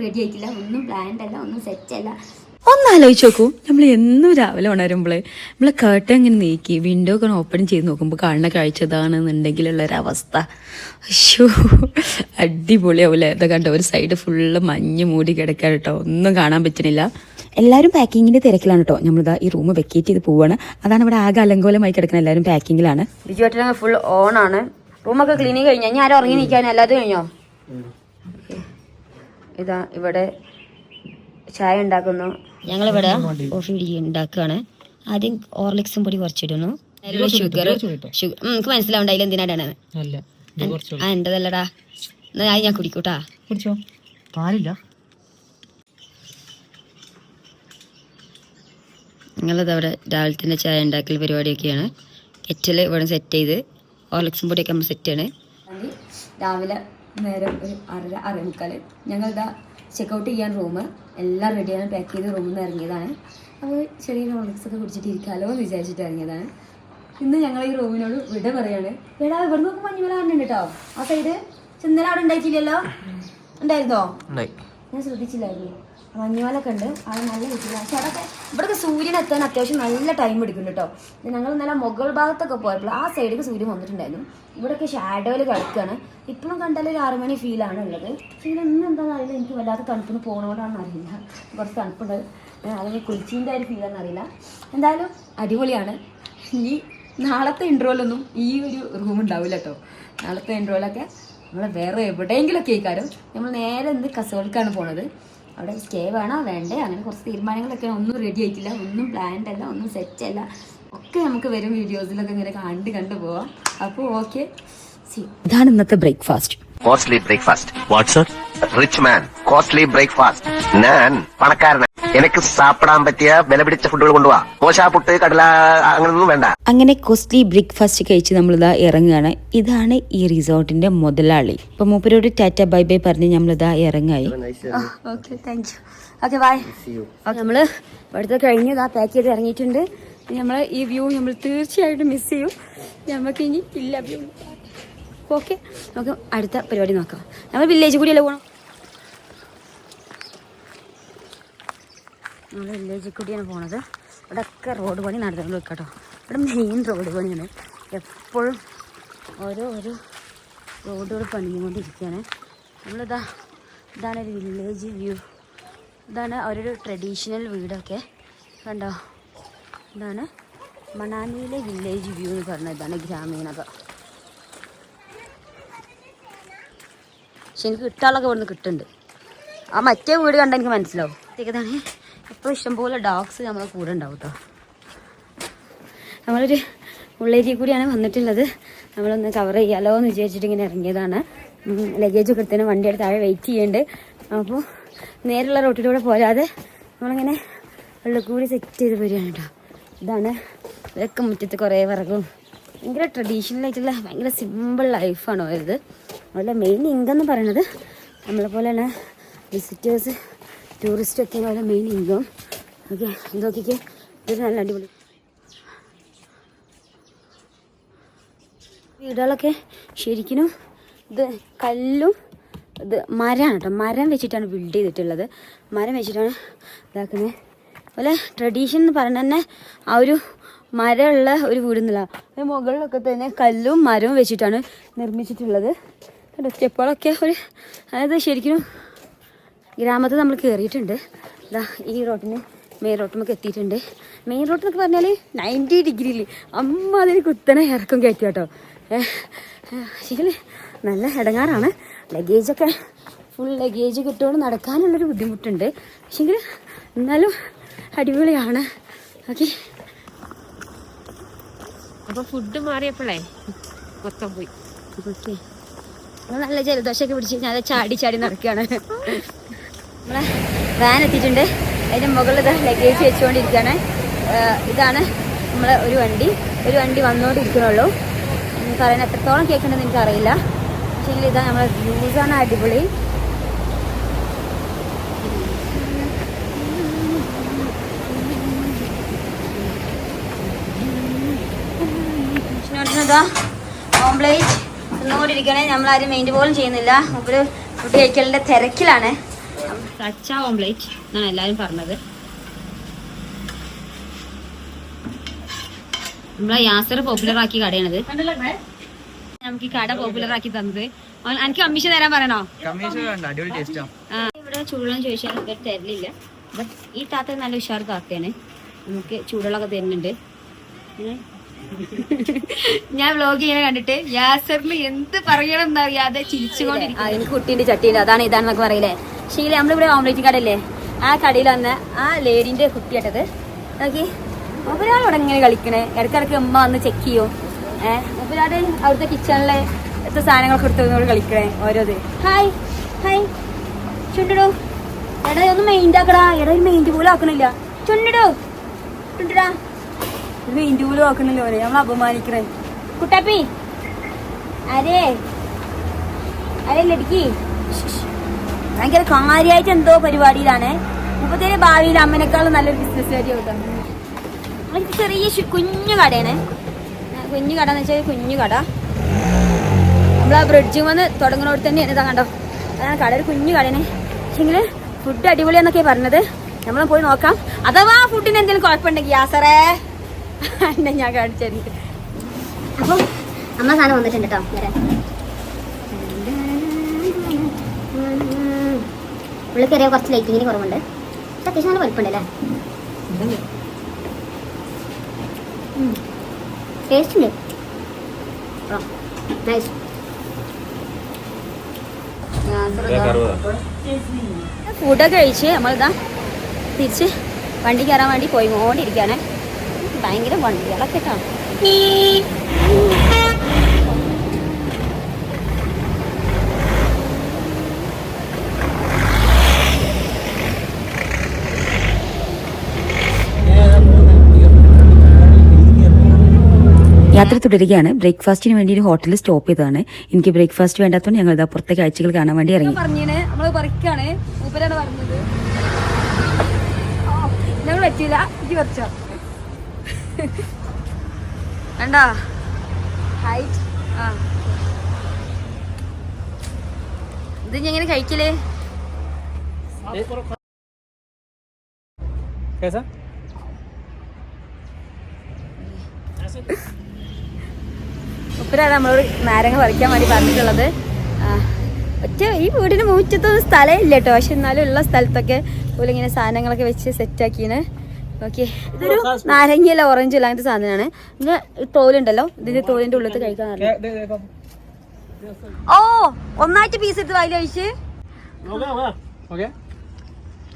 Ready ആയിട്ടില്ല, ഒന്നും planned അല്ല, ഒന്നും സെറ്റ് അല്ല. ഒന്ന് ആലോചിച്ച് നോക്കൂ, നമ്മൾ എന്നും രാവിലെ ഉണരുമ്പോഴേ നമ്മളെ കേട്ട ഇങ്ങനെ നീക്കി വിൻഡോ ഒക്കെ ഓപ്പൺ ചെയ്ത് നോക്കുമ്പോൾ കാണുന്ന കാഴ്ച ഇതാണെന്നുണ്ടെങ്കിലുള്ളൊരവസ്ഥ അയ്യോ അടിപൊളിയാവൂലേ. ഇത് കണ്ടോ, ഒരു സൈഡ് ഫുള്ള് മഞ്ഞ് മൂടി കിടക്കാൻ കേട്ടോ, ഒന്നും കാണാൻ പറ്റുന്നില്ല. എല്ലാവരും പാക്കിങ്ങിൻ്റെ തിരക്കിലാണ് കേട്ടോ. നമ്മളിതാ ഈ റൂം വെക്കേറ്റ് ചെയ്ത് പോവാണ്. അതാണ് ഇവിടെ ആകെ അലങ്കോലമായി കിടക്കുന്നത്, എല്ലാവരും പാക്കിങ്ങിലാണ്. ബിജുവേട്ടൻ ഫുൾ ഓണാണ്. റൂമൊക്കെ ക്ലീനിങ് കഴിഞ്ഞാൽ ഞാൻ ആരും ഉറങ്ങി നിൽക്കാൻ എല്ലാതും കഴിഞ്ഞോ? ഇതാ ഇവിടെ ചായ ഉണ്ടാക്കുന്നു. ഞങ്ങളിവിടെ കോഫി ഉണ്ടാക്കുകയാണ്. ആദ്യം ഓർലിക്സും പൊടി കുറച്ചിടുന്നു. ഷുഗർ നമുക്ക് മനസ്സിലാവണ്ട അതിൽ എന്തിനാണ്. എന്റേതല്ലടാ, എന്നാ ഞാൻ കുടിക്കൂട്ടാ. പാലില്ല. ഞങ്ങളത് അവിടെ രാവിലെ തന്നെ ചായ ഉണ്ടാക്കൽ പരിപാടിയൊക്കെയാണ്. കെറ്റിൽ ഇവിടെ സെറ്റ് ചെയ്ത് ഓർലിക്സും പൊടിയൊക്കെ നമ്മൾ സെറ്റാണ്. രാവിലെ നേരം ഒരു 6:30 ഞങ്ങളിതാ ചെക്കൗട്ട് ചെയ്യാൻ റൂം എല്ലാം റെഡിയാണ്. പാക്ക് ചെയ്ത് റൂമിൽ നിന്ന് ഇറങ്ങിയതാണ്. അപ്പോൾ ചെറിയ ഓർലിക്സൊക്കെ കുടിച്ചിട്ട് ഇരിക്കാമല്ലോ എന്ന് വിചാരിച്ചിട്ട് ഇറങ്ങിയതാണ്. ഇന്ന് ഞങ്ങൾ ഈ റൂമിനോട് വിട പറയാണ്. ഇവിടെ ഇവിടെ നോക്കുമ്പോൾ മഞ്ഞുമല കാണുന്നുണ്ട് കേട്ടോ. ആ സൈഡ് ഇന്നലെ അവിടെ ഉണ്ടായിട്ടില്ലല്ലോ, ഉണ്ടായിരുന്നോ? ഞാൻ ശ്രദ്ധിച്ചില്ലായിരുന്നു. മഞ്ഞുമലൊക്കെ ഉണ്ട്, അത് നല്ല കിട്ടില്ല. പക്ഷെ അതൊക്കെ ഇവിടെയൊക്കെ സൂര്യൻ എത്താൻ അത്യാവശ്യം നല്ല ടൈം എടുക്കുന്നുണ്ട് കേട്ടോ. ഞങ്ങൾ ഇന്നലെ മുകൾ ഭാഗത്തൊക്കെ പോയപ്പോൾ ആ സൈഡിലേക്ക് സൂര്യൻ വന്നിട്ടുണ്ടായിരുന്നു. ഇവിടെയൊക്കെ ഷാഡോയിൽ കിടക്കുകയാണ്. ഇപ്പോഴും കണ്ടാൽ ഒരു 6 മണി ഫീലാണ് ഉള്ളത്. പക്ഷേ ഇന്ന് എന്താണെന്ന് അറിയില്ല, എനിക്ക് വല്ലാത്ത തണുപ്പിന് പോകണോണ്ടാണെന്ന് അറിയില്ല. കുറച്ച് തണുപ്പുണ്ട്, അല്ലെങ്കിൽ കുളിച്ചീൻ്റെ ഒരു ഫീലാണെന്ന് അറിയില്ല. എന്തായാലും അടിപൊളിയാണ്. ഇനി നാളത്തെ ഇൻട്രോയിലൊന്നും ഈ ഒരു റൂം ഉണ്ടാവില്ല കേട്ടോ. നാളത്തെ ഇൻട്രോയിലൊക്കെ നമ്മൾ വേറെ എവിടെയെങ്കിലുമൊക്കെ ആയിക്കാരും നമ്മൾ നേരെ എന്ത് കസോൾക്കാണ് പോണത്. അവിടെ സ്റ്റേ വേണോ വേണ്ടേ, അങ്ങനെ കുറച്ച് തീരുമാനങ്ങളൊക്കെ. ഒന്നും റെഡി ആയിട്ടില്ല, ഒന്നും പ്ലാൻഡ് അല്ല, ഒന്നും സെറ്റ് അല്ല. ഒക്കെ നമുക്ക് വരും വീഡിയോസിലൊക്കെ ഇങ്ങനെ കണ്ടു പോവാം. അപ്പോൾ ഓക്കെ, ഇതാണ് ഇന്നത്തെ breakfast. Costly breakfast. What's rich man costly breakfast. ഞാൻ പണക്കാരനാണ്, എനിക്ക് സാപ്പിടാൻ പറ്റിയ വില പിടിച്ച ഫുഡുകൾ കൊണ്ടുപോവാ. ദോശ, പുട്ട്, കടല അങ്ങനൊന്നും വേണ്ട. അങ്ങനെ കോസ്റ്റ്ലി ബ്രേക്ക്ഫാസ്റ്റ് കഴിച്ച് നമ്മളിതാ ഇറങ്ങുകയാണ്. ഇതാണ് ഈ റിസോർട്ടിന്റെ മുതലാളി. ഇപ്പൊ മൂപ്പരോട് ടാറ്റ ബൈ ബൈ പറഞ്ഞ് നമ്മളിതാ ഇറങ്ങായി. Okay, thank you. Okay, bye. നമ്മള് ഇവിടുത്തെ കഴിഞ്ഞതാ പാക്ക് ചെയ്ത് ഇറങ്ങിയിട്ടുണ്ട്. നമ്മൾ ഈ വ്യൂ നമ്മൾ തീർച്ചയായിട്ടും മിസ് ചെയ്യും. നമുക്ക് ഇനി ഇല്ല വ്യൂ. ഓക്കെ, നമുക്ക് അടുത്ത പരിപാടി നോക്കാം. നമ്മൾ വില്ലേജ് കൂടിയല്ലേ പോകണം. നമ്മൾ വില്ലേജിൽ കൂടിയാണ് പോണത്. ഇവിടെ ഒക്കെ റോഡ് പണി നടന്നുകൊണ്ട് വെക്കാട്ടോ. ഇവിടെ മെയിൻ റോഡ് പണിയാണ്. എപ്പോഴും ഓരോ റോഡുകൾ പണിഞ്ഞുകൊണ്ടിരിക്കുകയാണ്. ഇതാണ് ഒരു വില്ലേജ് വ്യൂ. ഇതാണ് അവരൊരു ട്രഡീഷണൽ വീടൊക്കെ കണ്ടോ. ഇതാണ് മണാലിയിലെ വില്ലേജ് വ്യൂ എന്ന് പറഞ്ഞത്. ഇതാണ് ഗ്രാമീണത. പക്ഷെ എനിക്ക് കിട്ടാളൊക്കെ ഇവിടുന്ന് കിട്ടുന്നുണ്ട്. ആ മറ്റേ വീട് കണ്ടാൽ എനിക്ക് മനസ്സിലാവും. ഇതാണ് ഇപ്പോൾ ഇഷ്ടംപോലെ ഡോഗ്സ് നമ്മളെ കൂടെ ഉണ്ടാവും കേട്ടോ. നമ്മളൊരു ഉള്ളേരിയ കൂടിയാണ് വന്നിട്ടുള്ളത്. നമ്മളൊന്ന് കവർ ചെയ്യാലോ എന്ന് വിചാരിച്ചിട്ട് ഇങ്ങനെ ഇറങ്ങിയതാണ്. ലഗേജൊക്കെ എടുത്തതിന് വണ്ടിയുടെ താഴെ വെയിറ്റ് ചെയ്യുന്നുണ്ട്. അപ്പോൾ നേരെയുള്ള റോട്ടിലൂടെ പോരാതെ നമ്മളിങ്ങനെ ഉള്ളിൽ കൂടി സെറ്റ് ചെയ്ത് വരികയാണ് കേട്ടോ. ഇതാണ് ഇതൊക്കെ മുറ്റത്ത് കുറേ വിറകും. ഭയങ്കര ട്രഡീഷണലായിട്ടുള്ള ഭയങ്കര സിമ്പിൾ ലൈഫാണ് അവരത്. അവരുടെ മെയിൻ ഇൻകം എന്ന് പറയുന്നത് നമ്മളെ പോലെയാണ് വിസിറ്റേഴ്സ് ടൂറിസ്റ്റൊക്കെ അവരുടെ മെയിൻ ഇൻകം. ഓക്കെ, ഇതൊക്കെ ഇതൊരു നല്ല അടിപൊളി വീടുകളൊക്കെ. ശരിക്കും ഇത് കല്ലും ഇത് മരമാണ് കേട്ടോ. മരം വെച്ചിട്ടാണ് ബിൽഡ് ചെയ്തിട്ടുള്ളത്. മരം വെച്ചിട്ടാണ് ഇതാക്കുന്നത്. അതുപോലെ ട്രഡീഷൻ എന്ന് പറയുന്നത് തന്നെ ആ ഒരു മരമുള്ള ഒരു വീടെന്നില്ല. മുകളിലൊക്കെ തന്നെ കല്ലും മരവും വെച്ചിട്ടാണ് നിർമ്മിച്ചിട്ടുള്ളത്. സ്റ്റെപ്പുകളൊക്കെ അതായത് ശരിക്കും ഗ്രാമത്തിൽ നമ്മൾ കയറിയിട്ടുണ്ട്. ഇതാ ഈ റോട്ടിന് മെയിൻ റോട്ടിലേക്ക് എത്തിയിട്ടുണ്ട്. മെയിൻ റോഡെന്നൊക്കെ പറഞ്ഞാൽ 90 ഡിഗ്രിയിൽ അതിന് കുത്തനെ ഇറക്കം കയറ്റി കേട്ടോ. ശരിക്കും നല്ല ഇടങ്ങാറാണ്. ലഗേജൊക്കെ ഫുൾ ലഗേജ് കിട്ടുകൊണ്ട് നടക്കാനുള്ളൊരു ബുദ്ധിമുട്ടുണ്ട്. പക്ഷെങ്കിൽ എന്നാലും അടിപൊളിയാണ്. ഓക്കെ, അപ്പോൾ ഫുഡ് മാറിയപ്പോഴേ മൊത്തം പോയി. ഓക്കെ, നല്ല ജലദോഷമൊക്കെ പിടിച്ച് കഴിഞ്ഞാൽ ചാടി നടക്കുകയാണ്. നമ്മളെ വാൻ എത്തിയിട്ടുണ്ട്. അതിൻ്റെ മുകളിൽ ലഗേജ് വെച്ചുകൊണ്ടിരിക്കുകയാണ്. ഇതാണ് നമ്മളെ ഒരു വണ്ടി വന്നുകൊണ്ടിരിക്കണുള്ളൂ. പറയുന്നത് എത്രത്തോളം കേൾക്കണമെന്ന് എനിക്കറിയില്ല. പക്ഷേ ഇതാ നമ്മളെ വ്യൂസാണ് അടിപൊളി. ഓംപ്ലേറ്റ് തിന്നുകൊണ്ടിരിക്കണേ. നമ്മളാരും മെയിൻറ്റ് പോലും ചെയ്യുന്നില്ല. ഒരു ഫുഡ് കഴിക്കലിൻ്റെ തിരക്കിലാണ്. കച്ച ഓംപ്ലേറ്റ് എന്നാണ് എല്ലാവരും പറഞ്ഞത്. നമ്മളെ യാസർ പോപ്പുലർ ആക്കിയ കടയാണിത്. നമുക്ക് ഈ കട പോപ്പുലർ ആക്കി തന്നത്. എനിക്ക് കമ്മീഷൻ തരാൻ പറയണോ? ഇവിടെ ചൂടുവെള്ളം ചോദിച്ചാൽ ഇവർ തരലില്ല. ബട്ട് ഈ താത്ത നല്ല ഉഷാർ താത്തയാണ്, നമുക്ക് ചൂടുവെള്ളമൊക്കെ തരുന്നുണ്ട്. ഞാൻ വ്ലോഗ് ചെയ്യാൻ കണ്ടിട്ട് യാസറിന് എന്ത് പറയണം എന്നറിയാതെ ചിരിച്ചുകൊണ്ടിരിക്കും. എനിക്ക് കുട്ടീൻ്റെ ചട്ടിയില്ല, അതാണ് ഇതാണെന്നൊക്കെ പറയില്ലേ. പക്ഷേ നമ്മളിവിടെ ഓംലേറ്റ് കടയില്ലേ, ആ കടയിൽ വന്ന ആ ലേഡീൻ്റെ കുട്ടിയാട്ടത്. നോക്കി ഒരാളോടെ ഇങ്ങനെ കളിക്കണേ. ഇടയ്ക്കിടയ്ക്ക് അമ്മ വന്ന് ചെക്ക് ചെയ്യും. ഒരാട് അവിടുത്തെ കിച്ചണിലെ എത്ര സാധനങ്ങളൊക്കെ എടുത്തോട് കളിക്കണേ ഓരോത്. Hi hi ചുണ്ടിടോ. എടാ ഒന്നും മെയിൻ്റ് ആക്കടാ. എടാ ഒരു മെയിൻ്റ് പോലും ആക്കണില്ല. ചുണ്ടിടോ ചുണ്ടിടാ. ഒരു മെയിൻ്റ് പോലും ആക്കണില്ല. ഓരോ നമ്മൾ അപമാനിക്കണേ. കുട്ടാപ്പി അരേ അരേ ലടുക്കി ഭയങ്കര കാര്യമായിട്ട് എന്തോ പരിപാടിയിലാണ്. മുപ്പത്തേര് ഭാവിയിൽ അമ്മനേക്കാളും നല്ലൊരു ബിസിനസ് കാര്യം കിട്ടാം. ചെറിയ കുഞ്ഞു കടയാണ്. കുഞ്ഞു കട എന്ന് വെച്ചാൽ കുഞ്ഞു കട. നമ്മളാ ബ്രിഡ്ജ് വന്ന് തുടങ്ങുന്നോട് തന്നെയാണ്. ഇതാ കണ്ടോ, അതാണ് കട. ഒരു കുഞ്ഞു കടയാണ്. പക്ഷെങ്കിൽ ഫുഡ് അടിപൊളിയാന്നൊക്കെ പറഞ്ഞത്. നമ്മൾ പോയി നോക്കാം. അഥവാ ഫുഡിന് എന്തെങ്കിലും കുഴപ്പമുണ്ടെങ്കിൽ യാസറേ എന്നെ ഞാൻ കാണിച്ചു. അപ്പം അമ്മ സാധനം വന്നിട്ടുണ്ട് കേട്ടോ. ഉള്ളിൽ കയറിയ കുറച്ച് ലൈറ്റിങ്ങിന് കുറവുണ്ട്. പക്ഷെ അത്യാവശ്യം നല്ല വലിപ്പമുണ്ടല്ലേ. ടേസ്റ്റ് ഉണ്ട്. നൈസ്. ഫുഡൊക്കെ കഴിച്ച് നമ്മളിതാ തിരിച്ച് വണ്ടി കയറാൻ വേണ്ടി പോയിക്കൊണ്ടിരിക്കുകയാണ്. ഭയങ്കര വണ്ടികളൊക്കെ കേട്ടോ. യാത്ര തുടരുകയാണ്. ബ്രേക്ക്ഫാസ്റ്റിന് വേണ്ടി ഒരു ഹോട്ടലിൽ സ്റ്റോപ്പ് ചെയ്തതാണ്. എനിക്ക് ബ്രേക്ക്ഫാസ്റ്റ് വേണ്ടാത്തതുകൊണ്ട് ഞങ്ങൾ ഇതാ പുറത്തെ കാഴ്ചകൾ കാണാൻ വേണ്ടി ഇറങ്ങി. പറഞ്ഞേ നമ്മള് പറിക്കാണ്. മൂപ്പരാണ് പറഞ്ഞത്. ഞങ്ങൾ പറ്റില്ല. എനിക്ക് പറിച്ചോ വേണ്ടാ ഹൈറ്റ്. ആ ഇത് ഞാൻ എങ്ങനെ കഴിക്കലേ? ഉപ്പരാണ് നമ്മളോട് നാരങ്ങ പറിക്കാൻ വേണ്ടി പറഞ്ഞിട്ടുള്ളത്. ഒറ്റ ഈ വീടിന് മുറ്റത്തൊന്നും സ്ഥലം ഇല്ല കേട്ടോ. പക്ഷെ എന്നാലും ഉള്ള സ്ഥലത്തൊക്കെ പോലെ ഇങ്ങനെ സാധനങ്ങളൊക്കെ വെച്ച് സെറ്റാക്കിയാണ്. ഓക്കെ, ഇതൊരു നാരങ്ങയല്ല ഓറഞ്ച് അല്ല അങ്ങനത്തെ സാധനമാണ്. ഇതിന്റെ തോലുണ്ടല്ലോ, ഇതിന്റെ തോലിന്റെ ഉള്ളിൽ കഴിക്കാൻ. ഓ ഒന്നായിട്ട് പീസ് എടുത്ത് വായിൽ കഴിച്ച്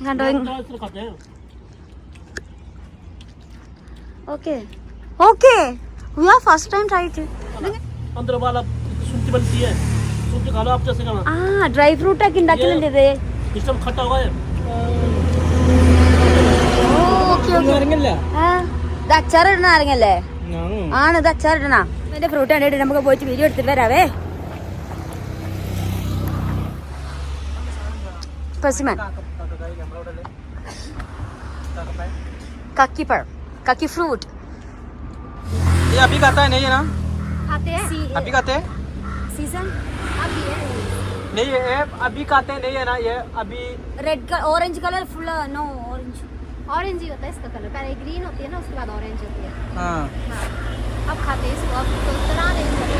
കണ്ടോ. Okay okay, we are first time try it. अंदर वाला सुनती बनती है, सुनती खा लो आप जैसे खाना. ड्राई फ्रूट ഒക്കെ ഉണ്ടാക്കുന്നുണ്ട് ഇത്. सिस्टम खट्टा हुआ है. Okay okay. ഇത് അച്ചാർ ഇടുന്ന നാരങ്ങല്ലേ? ആണ്, ഇത് അച്ചാർ ഇടണ. ഇതിന്റെ ഫ്രൂട്ട് കണ്ടിട്ട് നമുക്ക് പോയിട്ട് വീഡിയോ എടുത്തിട്ട് വരാവേ. സ്പെസിമൻ കക്കി പഴം, ककी फ्रूट. ये अभी खाता है नहीं है ना? खाते हैं अभी खाते हैं? सीजन अभी है नहीं है, अभी खाते हैं नहीं है ना? ये अभी रेड का orange colour full no orange orange ही होता है इसका कलर. पहले ग्रीन होती है ना, उसके बाद ऑरेंज होती है. हाँ. अब खाते हैं इसको. अब तो इतना नहीं खाते.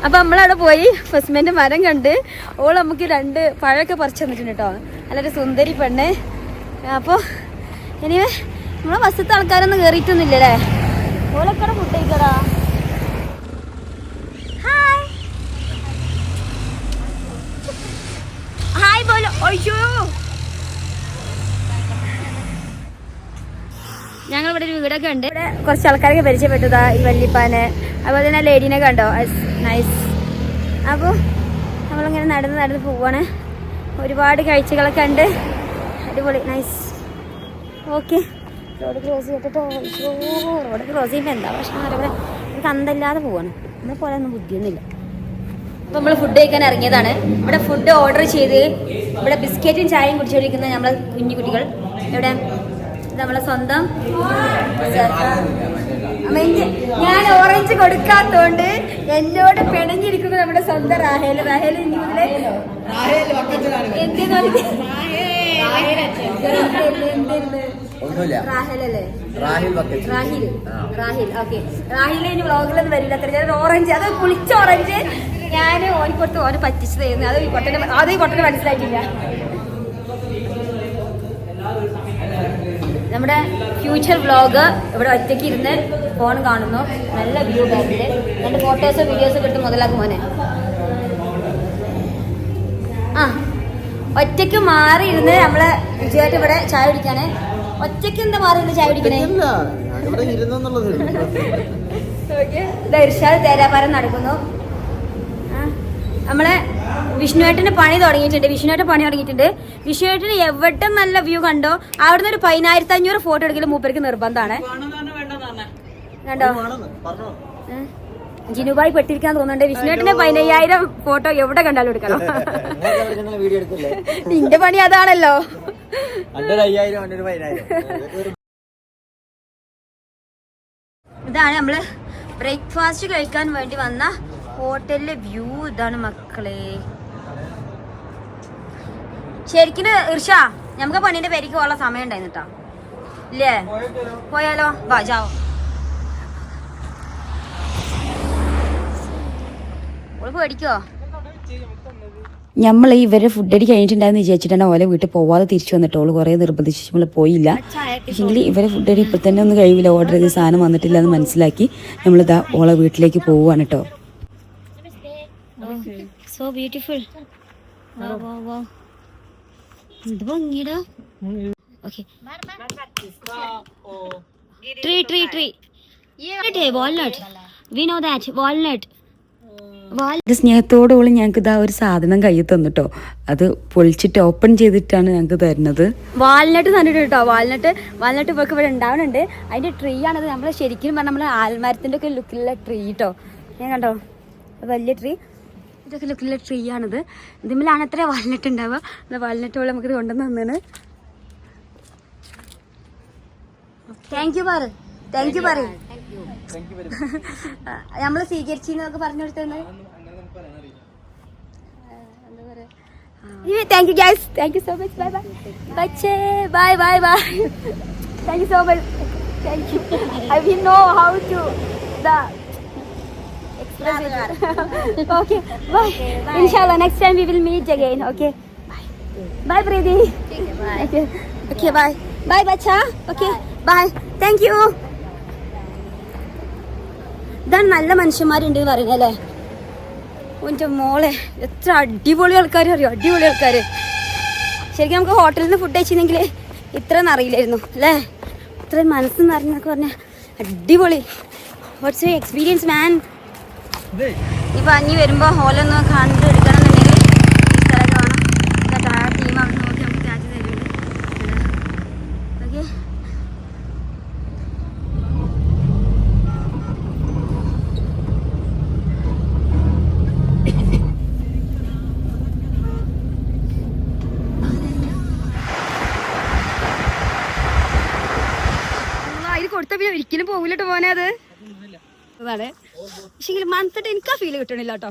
അപ്പൊ നമ്മളവിടെ പോയി ഫസ്മിന്റെ മരം കണ്ട് ഓൾ നമുക്ക് 2 പഴമൊക്കെ പറിച്ചു തന്നിട്ടുണ്ട് കേട്ടോ. നല്ലൊരു സുന്ദരി പെണ്ണ്. അപ്പോൾ ഇനി നമ്മളെ ബസ്സത്തെ ആൾക്കാരൊന്നും കയറിയിട്ടൊന്നുമില്ലല്ലേ. ഓലക്കട ഫുഡ് കഴിക്കടാ. ഹായ് ഹായ് ബോലോ. അയ്യോ, ഞങ്ങളിവിടെ ഒരു വീടൊക്കെ ഉണ്ട്. ഇവിടെ കുറച്ച് ആൾക്കാരൊക്കെ പരിചയപ്പെട്ടതാ. ഈ വല്യപ്പാനെ, അതുപോലെ തന്നെ ലേഡീനെ കണ്ടോ. നൈസ്. അപ്പോൾ നമ്മളിങ്ങനെ നടന്ന് പോവാണ്. ഒരുപാട് കാഴ്ചകളൊക്കെ ഉണ്ട്. അടിപൊളി, നൈസ്. ഓക്കെ, റോഡ് ക്രോസ് ചെയ്തിട്ടോ. റോഡ് ക്രോസ് ചെയ്യുമ്പോൾ എന്താ പ്രശ്നം അറിയാം. നമുക്ക് അന്തല്ലാതെ പോവാണ്. എന്നെ പോലെ ഒന്നും ബുദ്ധിയൊന്നുമില്ല. അപ്പോൾ നമ്മൾ ഫുഡ് കഴിക്കാൻ ഇറങ്ങിയതാണ്. ഇവിടെ ഫുഡ് ഓർഡർ ചെയ്ത് ഇവിടെ ബിസ്ക്കറ്റും ചായയും കുടിച്ചുകൊണ്ടിരിക്കുന്ന നമ്മളെ കുഞ്ഞു കുട്ടികൾ. ഇവിടെ നമ്മളെ സ്വന്തം ഞാൻ ഓറഞ്ച് കൊടുക്കാത്തോണ്ട് എന്നോട് പിണങ്ങിയിരിക്കുന്നത് നമ്മുടെ സ്വന്തം റാഹേൽ. റാഹേൽ ഇനി മുതലേ റാഹേലല്ലേ? റാഹിൽ. ഓക്കെ, റാഹിൽ ഇനി വ്ളോഗിലൊന്നും വരില്ല. അത്ര ഞാൻ ഓറഞ്ച്, അത് പുളിച്ച ഓറഞ്ച് ഞാൻ ഓനിക്കൊടുത്ത് ഓന് പറ്റിച്ചതായിരുന്നു. അത് ഈ പൊട്ടന് മനസ്സിലായിട്ടില്ല. നമ്മുടെ ഫ്യൂച്ചർ വ്ളോഗ് ഇവിടെ ഒറ്റയ്ക്ക് ഇരുന്ന് ഫോൺ കാണുന്നു. നല്ല വ്യൂ ബാക്കില് 2 ഫോട്ടോസോ വീഡിയോസോ കിട്ടും. മുതലാക്കും മോനെ. ഒറ്റയ്ക്ക് മാറി ഇരുന്ന് നമ്മളെ വിജയായിട്ട് ഇവിടെ ചായ കുടിക്കാണ്. ഒറ്റയ്ക്ക് എന്താ മാറി ഇരുന്ന് ചായ കുടിക്കണേ? ഇർഷാദ് തേരാപാരം നടക്കുന്നു. നമ്മളെ വിഷ്ണുവേട്ടന് പണി തുടങ്ങിയിട്ടുണ്ട്. വിഷ്ണുവേട്ടന് എവിടെ നല്ല വ്യൂ കണ്ടോ അവിടുന്ന് ഒരു 10,500 ഫോട്ടോ എടുക്കലും മൂപ്പർക്ക് നിർബന്ധമാണ്. കണ്ടോ ജിനുബായി പെട്ടിരിക്കാൻ തോന്നുന്നുണ്ട്. വിഷ്ണുവേട്ടന്റെ 15,000 ഫോട്ടോ എവിടെ കണ്ടാലും എടുക്കണം. നിന്റെ പണി അതാണല്ലോ. ഇതാണ് നമ്മള് ബ്രേക്ക്ഫാസ്റ്റ് കഴിക്കാൻ വേണ്ടി വന്ന ഹോട്ടലിലെ വ്യൂ. ഇതാണ് മക്കളെ. ശരിക്കും ഇർഷ നമുക്ക് പണീന്റെ പേരിക്ക് പോകാനുള്ള സമയം ഉണ്ടായിരുന്നു കേട്ടോ. ഇല്ലേ? പോയാലോ? വാ ജാവോ. പേടിക്കോ? നമ്മൾ ഇവരെ ഫുഡ് അടി കഴിഞ്ഞിട്ടുണ്ടായെന്ന് വിചാരിച്ചിട്ടാണ് ഓലെ വീട്ടിൽ പോവാതെ തിരിച്ചു വന്നിട്ട് ഓള് കുറേ നിർബന്ധിച്ച് നമ്മൾ പോയില്ല. പക്ഷേങ്കിൽ ഇവരെ ഫുഡ് അടി ഇപ്പം തന്നെ ഒന്നും കഴിയില്ല. ഓർഡർ ചെയ്ത സാധനം വന്നിട്ടില്ല എന്ന് മനസ്സിലാക്കി നമ്മളിതാ ഓളെ വീട്ടിലേക്ക് പോവുകയാണ് കേട്ടോ. So beautiful. എന്ത് ഭംഗിയടാ. Okay, tree walnut. We know that walnut. ഇത് സ്നേഹത്തോടുകൂടി ഞങ്ങൾക്ക് ഇതാ ഒരു സാധനം കയ്യിൽ തന്നിട്ടോ. അത് പൊളിച്ചിട്ട് ഓപ്പൺ ചെയ്തിട്ടാണ് ഞങ്ങൾക്ക് തരുന്നത്. വാൾനട്ട് തന്നിട്ട് കേട്ടോ. വാൾനട്ട് ഇവർക്ക് ഇവിടെ ഉണ്ടാവുന്നുണ്ട്. അതിന്റെ ട്രീ ആണത്. നമ്മൾ ശരിക്കും പറഞ്ഞാൽ നമ്മൾ ആൽമരത്തിന്റെ ഒക്കെ ലുക്കിലുള്ള ട്രീ കേട്ടോ. ഞാൻ കണ്ടോ വലിയ ട്രീ. ഇതൊക്കെ ലുക്കിലുള്ള ട്രീ ആണിത്. ഇതിന്മേലാണ് അത്ര വാൾനട്ട് ഉണ്ടാവുക. വാൾനട്ട് പോലെ നമുക്കിത് കൊണ്ടുവന്ന് തന്നാണ്. താങ്ക് യു പറ. നമ്മള് സ്വീകരിച്ചെന്നൊക്കെ പറഞ്ഞു കൊടുത്തത്. Thank you guys. Thank you so much. Bye bye. Bye. Thank you so much. Thank you. I will know how to express it. Okay, bye. Inshallah next time we will meet again. Okay, bye Preeti. Okay, bye bacha. Okay, bye. Thank you. ഇതാണ് നല്ല മനുഷ്യന്മാരുണ്ട് പറയുന്നല്ലേ. എൻ്റെ മോളെ എത്ര അടിപൊളി ആൾക്കാർ അറിയോ. അടിപൊളി ആൾക്കാർ. ശരിക്കും നമുക്ക് ഹോട്ടലിൽ നിന്ന് ഫുഡ് കഴിച്ചിരുന്നെങ്കിൽ ഇത്രയൊന്നും അറിയില്ലായിരുന്നു അല്ലേ. ഇത്രയും മനസ്സ് നിറഞ്ഞെന്നൊക്കെ പറഞ്ഞാൽ അടിപൊളി. വാട്ട്സ് യുവർ എക്സ്പീരിയൻസ് മാൻ? ഇപ്പം അഞ്ഞി വരുമ്പോൾ ഹോളൊന്ന് കണ്ട് എടുക്കണമെന്നുണ്ടെങ്കിൽ ഈ സ്ഥലം കാണാം. ആ ടീം അവിടെ നോക്കി നമുക്ക് ക്യാച്ച് തരുന്നുണ്ട്. ഓക്കെ, ഇത് കൊടുത്ത പിന്നെ ഒരിക്കലും പോകില്ല കേട്ടോ പോനെ. അത് അതാണ്. പക്ഷെ മന്തിട്ട് എനിക്ക് ആ ഫീല് കിട്ടണില്ല കേട്ടോ.